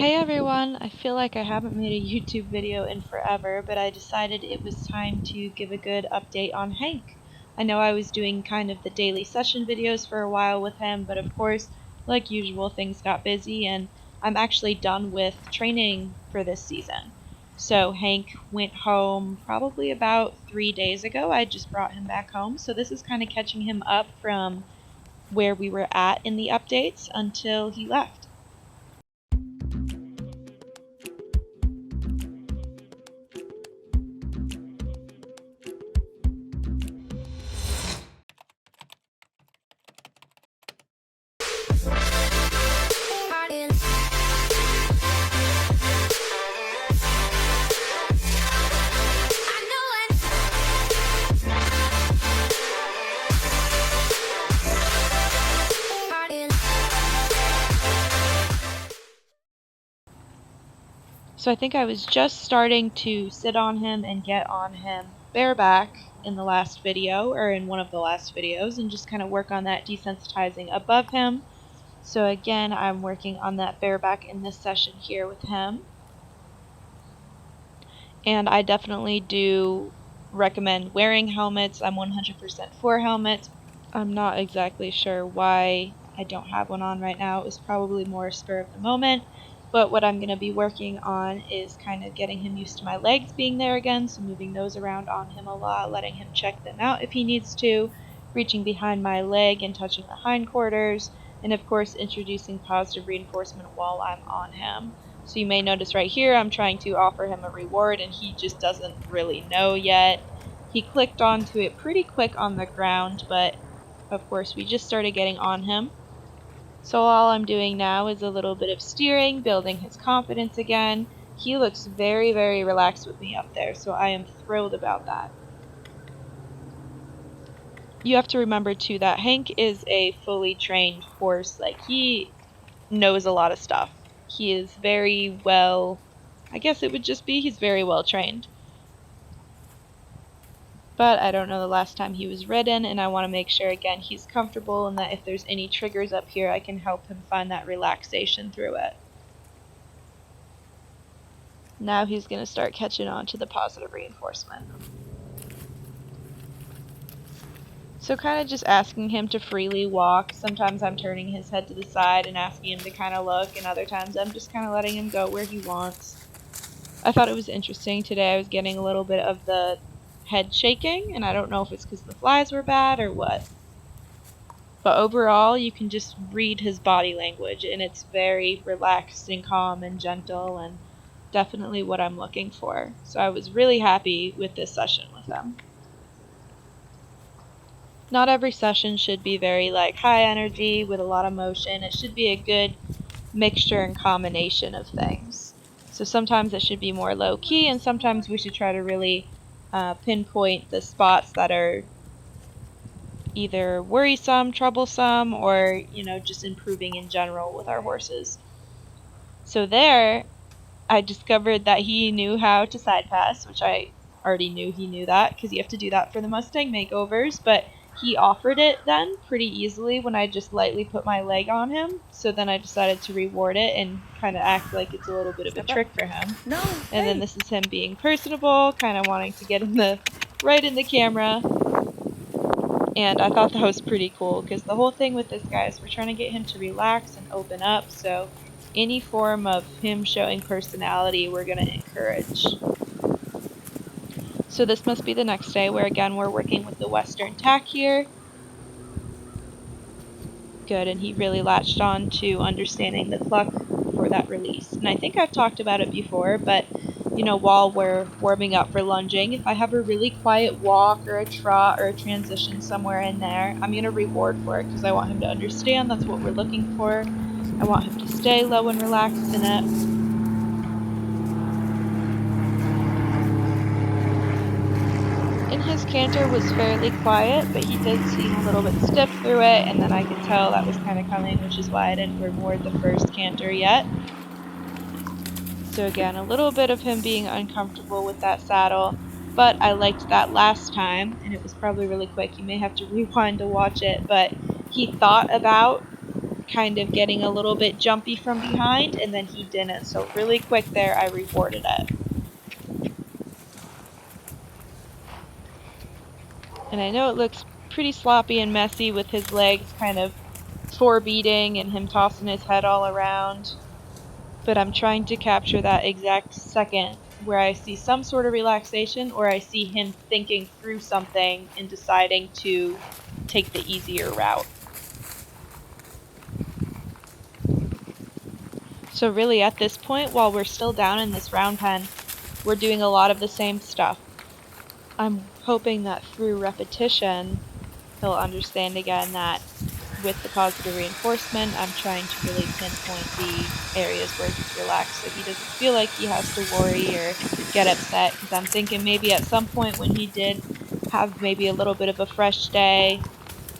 Hey everyone! I feel like I haven't made a YouTube video in forever, but I decided it was time to give a good update on Hank. I know I was doing kind of the daily session videos for a while with him, but of course, like usual, things got busy and I'm actually done with training for this season. So Hank went home probably about 3 days ago. I just brought him back home, so this is kind of catching him up from where we were at in the updates until he left. So I think I was just starting to sit on him and get on him bareback in the last video, or in one of the last videos, and just kind of work on that desensitizing above him. So again, I'm working on that bareback in this session here with him. And I definitely do recommend wearing helmets. I'm 100% for helmets. I'm not exactly sure why I don't have one on right now. It was probably more spur of the moment. But what I'm going to be working on is kind of getting him used to my legs being there again, so moving those around on him a lot, letting him check them out if he needs to, reaching behind my leg and touching the hindquarters, and of course introducing positive reinforcement while I'm on him. So you may notice right here I'm trying to offer him a reward and he just doesn't really know yet. He clicked onto it pretty quick on the ground, but of course we just started getting on him. So all I'm doing now is a little bit of steering, building his confidence again. He looks very, very relaxed with me up there, so I am thrilled about that. You have to remember too that Hank is a fully trained horse. Like, he knows a lot of stuff. He is very well, I guess it would just be he's very well trained. But I don't know the last time he was ridden, and I want to make sure again he's comfortable and that if there's any triggers up here I can help him find that relaxation through it. Now he's going to start catching on to the positive reinforcement. So kind of just asking him to freely walk. Sometimes I'm turning his head to the side and asking him to kind of look, and other times I'm just kind of letting him go where he wants. I thought it was interesting today. I was getting a little bit of the head shaking, and I don't know if it's because the flies were bad or what. But overall, you can just read his body language, and it's very relaxed and calm and gentle, and definitely what I'm looking for. So I was really happy with this session with him. Not every session should be very high energy with a lot of motion. It should be a good mixture and combination of things. So sometimes it should be more low key, and sometimes we should try to really pinpoint the spots that are either worrisome, troublesome, or just improving in general with our horses. So there I discovered that he knew how to side pass, which I already knew he knew that because you have to do that for the Mustang makeovers, but he offered it then pretty easily when I just lightly put my leg on him. So then I decided to reward it and kind of act like it's a little bit of a trick for him. No. And then this is him being personable, kind of wanting to get right in the camera. And I thought that was pretty cool because the whole thing with this guy is we're trying to get him to relax and open up. So any form of him showing personality we're going to encourage. So this must be the next day where again we're working with the Western tack here. Good, and he really latched on to understanding the cluck for that release. And I think I've talked about it before, but while we're warming up for lunging, if I have a really quiet walk or a trot or a transition somewhere in there, I'm going to reward for it because I want him to understand that's what we're looking for. I want him to stay low and relaxed in it. His canter was fairly quiet, but he did seem a little bit stiff through it, and then I could tell that was kind of coming, which is why I didn't reward the first canter yet. So again, a little bit of him being uncomfortable with that saddle, but I liked that last time, and it was probably really quick. You may have to rewind to watch it, but he thought about kind of getting a little bit jumpy from behind, and then he didn't. So really quick there, I rewarded it. And I know it looks pretty sloppy and messy with his legs kind of forebeating and him tossing his head all around. But I'm trying to capture that exact second where I see some sort of relaxation or I see him thinking through something and deciding to take the easier route. So really at this point, while we're still down in this round pen, we're doing a lot of the same stuff. I'm hoping that through repetition, he'll understand again that with the positive reinforcement, I'm trying to really pinpoint the areas where he's relaxed so he doesn't feel like he has to worry or get upset, because I'm thinking maybe at some point when he did have maybe a little bit of a fresh day,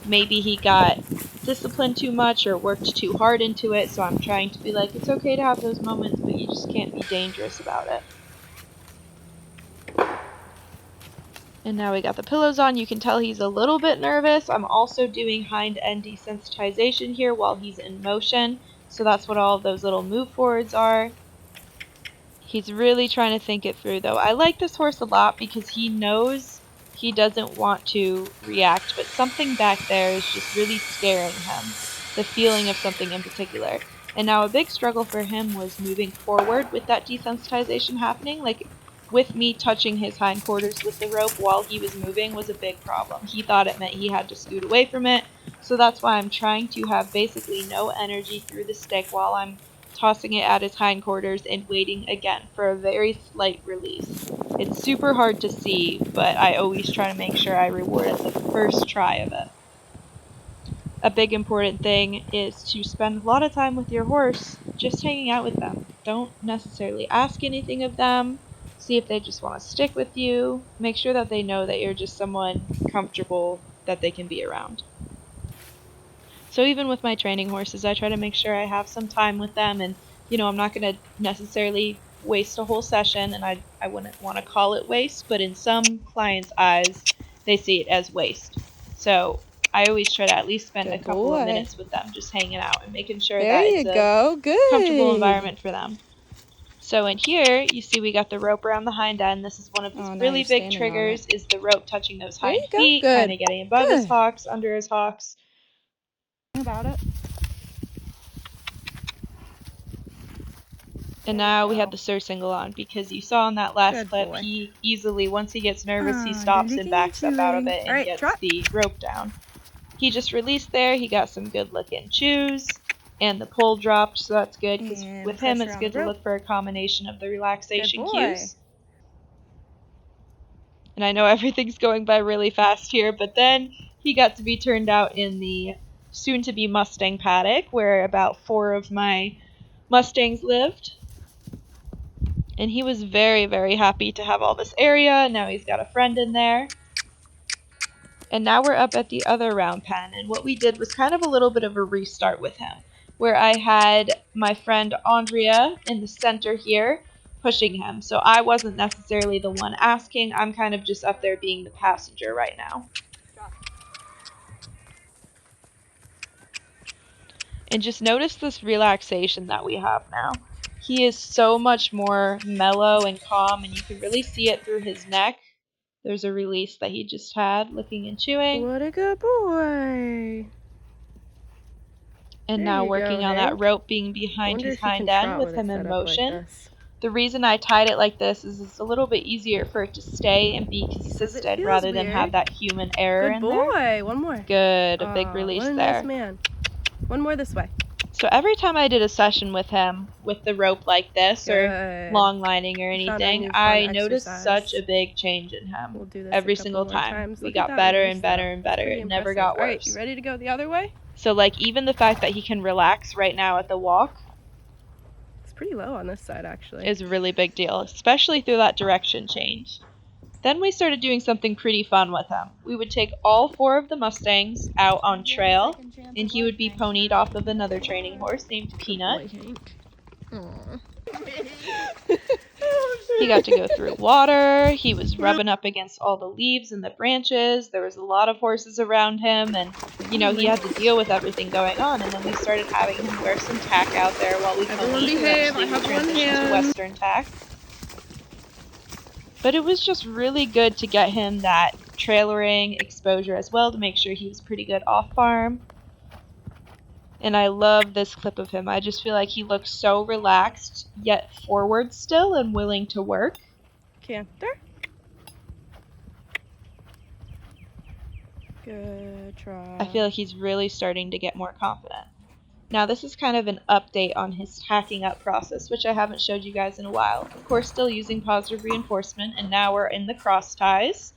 maybe he got disciplined too much or worked too hard into it, so I'm trying to be like, it's okay to have those moments, but you just can't be dangerous about it. And now we got the pillows on. You can tell he's a little bit nervous. I'm also doing hind end desensitization here while he's in motion. So that's what all of those little move forwards are. He's really trying to think it through though. I like this horse a lot because he knows he doesn't want to react, but something back there is just really scaring him. The feeling of something in particular. And now a big struggle for him was moving forward with that desensitization happening. Like, with me touching his hindquarters with the rope while he was moving was a big problem. He thought it meant he had to scoot away from it. So that's why I'm trying to have basically no energy through the stick while I'm tossing it at his hindquarters and waiting again for a very slight release. It's super hard to see, but I always try to make sure I reward at the first try of it. A big important thing is to spend a lot of time with your horse just hanging out with them. Don't necessarily ask anything of them. See if they just want to stick with you. Make sure that they know that you're just someone comfortable that they can be around. So even with my training horses, I try to make sure I have some time with them, and I'm not going to necessarily waste a whole session, and I wouldn't want to call it waste, but in some clients' eyes, they see it as waste. So I always try to at least spend a couple of minutes with them just hanging out and making sure that it's a comfortable environment for them. So in here, you see we got the rope around the hind end. This is one of his really big triggers, is the rope touching those hind feet, kind of getting above his hocks, under his hocks. About it. And now we have the surcingle on, because you saw in that last clip, he easily, once he gets nervous, he stops and backs up out of it and gets the rope down. He just released there. He got some good looking chews, and the pull dropped, so that's good, because with him it's good to look for a combination of the relaxation cues. And I know everything's going by really fast here, but then he got to be turned out in the soon-to-be Mustang paddock, where about 4 of my Mustangs lived. And he was very, very happy to have all this area. Now he's got a friend in there. And now we're up at the other round pen, and what we did was kind of a little bit of a restart with him, where I had my friend Andrea in the center here pushing him. So I wasn't necessarily the one asking. I'm kind of just up there being the passenger right now. And just notice this relaxation that we have now. He is so much more mellow and calm, and you can really see it through his neck. There's a release that he just had, licking and chewing. What a good boy. And now working on that rope being behind his hind end with him in motion. The reason I tied it like this is it's a little bit easier for it to stay and be consistent rather than have that human error in there. Good boy. One more. Good. A big release there. Nice man. One more this way. So every time I did a session with him with the rope like this or long lining or anything, I noticed such a big change in him. We'll do this every single time. We got better and better and better. It never got worse. All right, you ready to go the other way? So like even the fact that he can relax right now at the walk, it's pretty low on this side actually, is a really big deal, especially through that direction change. Then we started doing something pretty fun with him. We would take all 4 of the Mustangs out on trail, and he would be ponied off of another training horse named Peanut. He got to go through water. He was rubbing up against all the leaves and the branches. There was a lot of horses around him, and you know, he had to deal with everything going on, and then we started having him wear some tack out there while we Everyone ponied. behave. Eventually I we have one transitioned to hand. Western tack. But it was just really good to get him that trailering exposure as well to make sure he was pretty good off farm. And I love this clip of him. I just feel like he looks so relaxed, yet forward still and willing to work. Canter. Good try. I feel like he's really starting to get more confident. Now this is kind of an update on his tacking up process, which I haven't showed you guys in a while. Of course, still using positive reinforcement, and now we're in the cross ties.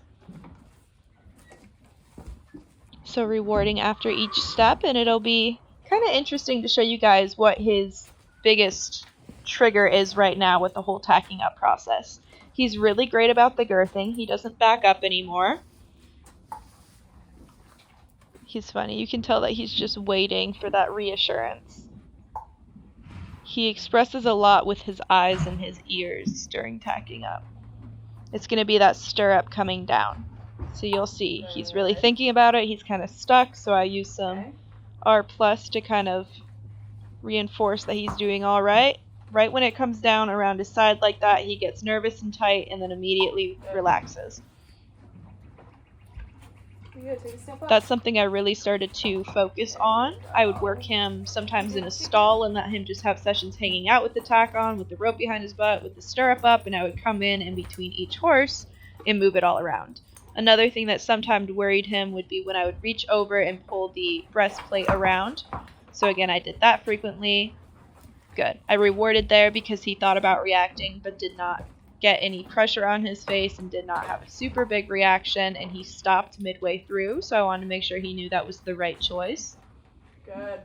So rewarding after each step, and it'll be kind of interesting to show you guys what his biggest trigger is right now with the whole tacking up process. He's really great about the girthing. He doesn't back up anymore. He's funny. You can tell that he's just waiting for that reassurance. He expresses a lot with his eyes and his ears during tacking up. It's going to be that stirrup coming down. So you'll see he's really thinking about it. He's kind of stuck, so I use some R plus to kind of reinforce that he's doing all right. Right when it comes down around his side like that, he gets nervous and tight and then immediately relaxes. That's something I really started to focus on. I would work him sometimes in a stall and let him just have sessions hanging out with the tack on, with the rope behind his butt, with the stirrup up, and I would come in between each horse and move it all around. Another thing that sometimes worried him would be when I would reach over and pull the breastplate around. So again, I did that frequently. Good. I rewarded there because he thought about reacting but did not get any pressure on his face and did not have a super big reaction, and he stopped midway through, so I wanted to make sure he knew that was the right choice. Good.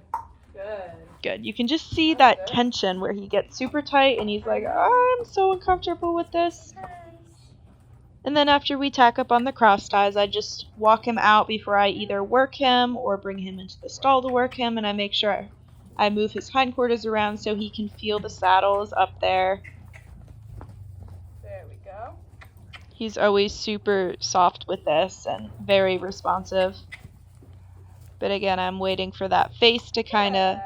Good. Good. You can just see that tension where he gets super tight and he's like, oh, I'm so uncomfortable with this. And then after we tack up on the cross ties, I just walk him out before I either work him or bring him into the stall to work him, and I make sure I move his hindquarters around so he can feel the saddles up there. There we go. He's always super soft with this and very responsive. But again, I'm waiting for that face to kind of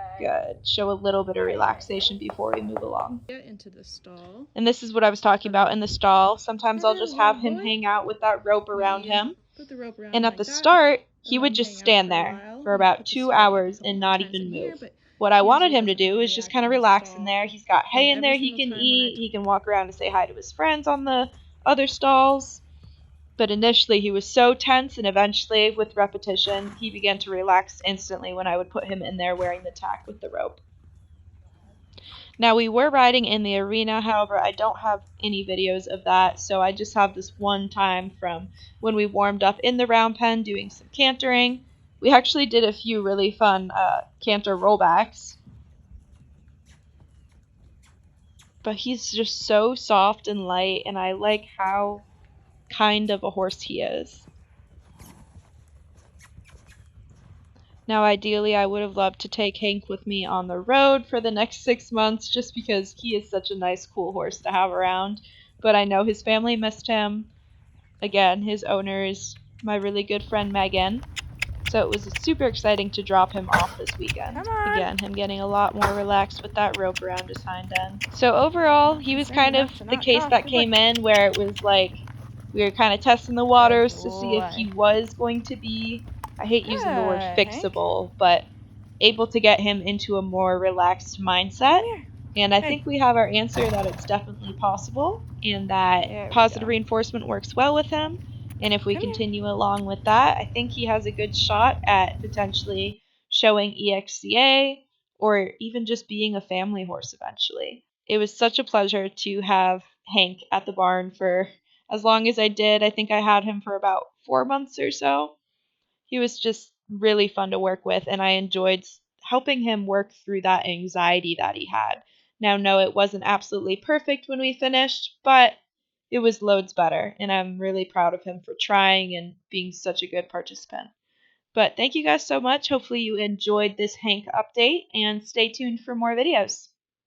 show a little bit of relaxation before we move along. Get into the stall. And this is what I was talking about in the stall. Sometimes I'll just have him hang out with that rope around him. Put the rope around And like at the that. start, he And would then just hang out stand for a there while. for And about put the 2 strap hours a couple and more not times even in here, move. but What I wanted usually him to doesn't do really is just react kind of in the relax in stall. there. He's got hay in every there he single can time when eat. He can walk around and say hi to his friends on the other stalls. But initially he was so tense, and eventually with repetition he began to relax instantly when I would put him in there wearing the tack with the rope. Now we were riding in the arena, however I don't have any videos of that, so I just have this one time from when we warmed up in the round pen doing some cantering. We actually did a few really fun canter rollbacks. But he's just so soft and light, and I like how kind of a horse he is. Now, ideally, I would have loved to take Hank with me on the road for the next 6 months just because he is such a nice, cool horse to have around. But I know his family missed him. Again, his owner is my really good friend Meggan. So it was super exciting to drop him off this weekend. Come on. Again, him getting a lot more relaxed with that rope around his hind end. So overall, he was kind of the case that came in where it was like we were kind of testing the waters to see if he was going to be, I hate using the word fixable, but able to get him into a more relaxed mindset. And I think we have our answer that it's definitely possible and that positive reinforcement works well with him. And if we continue along with that, I think he has a good shot at potentially showing EXCA or even just being a family horse eventually. It was such a pleasure to have Hank at the barn for as long as I did. I think I had him for about 4 months or so. He was just really fun to work with, and I enjoyed helping him work through that anxiety that he had. Now, no, it wasn't absolutely perfect when we finished, but it was loads better, and I'm really proud of him for trying and being such a good participant. But thank you guys so much. Hopefully you enjoyed this Hank update, and stay tuned for more videos.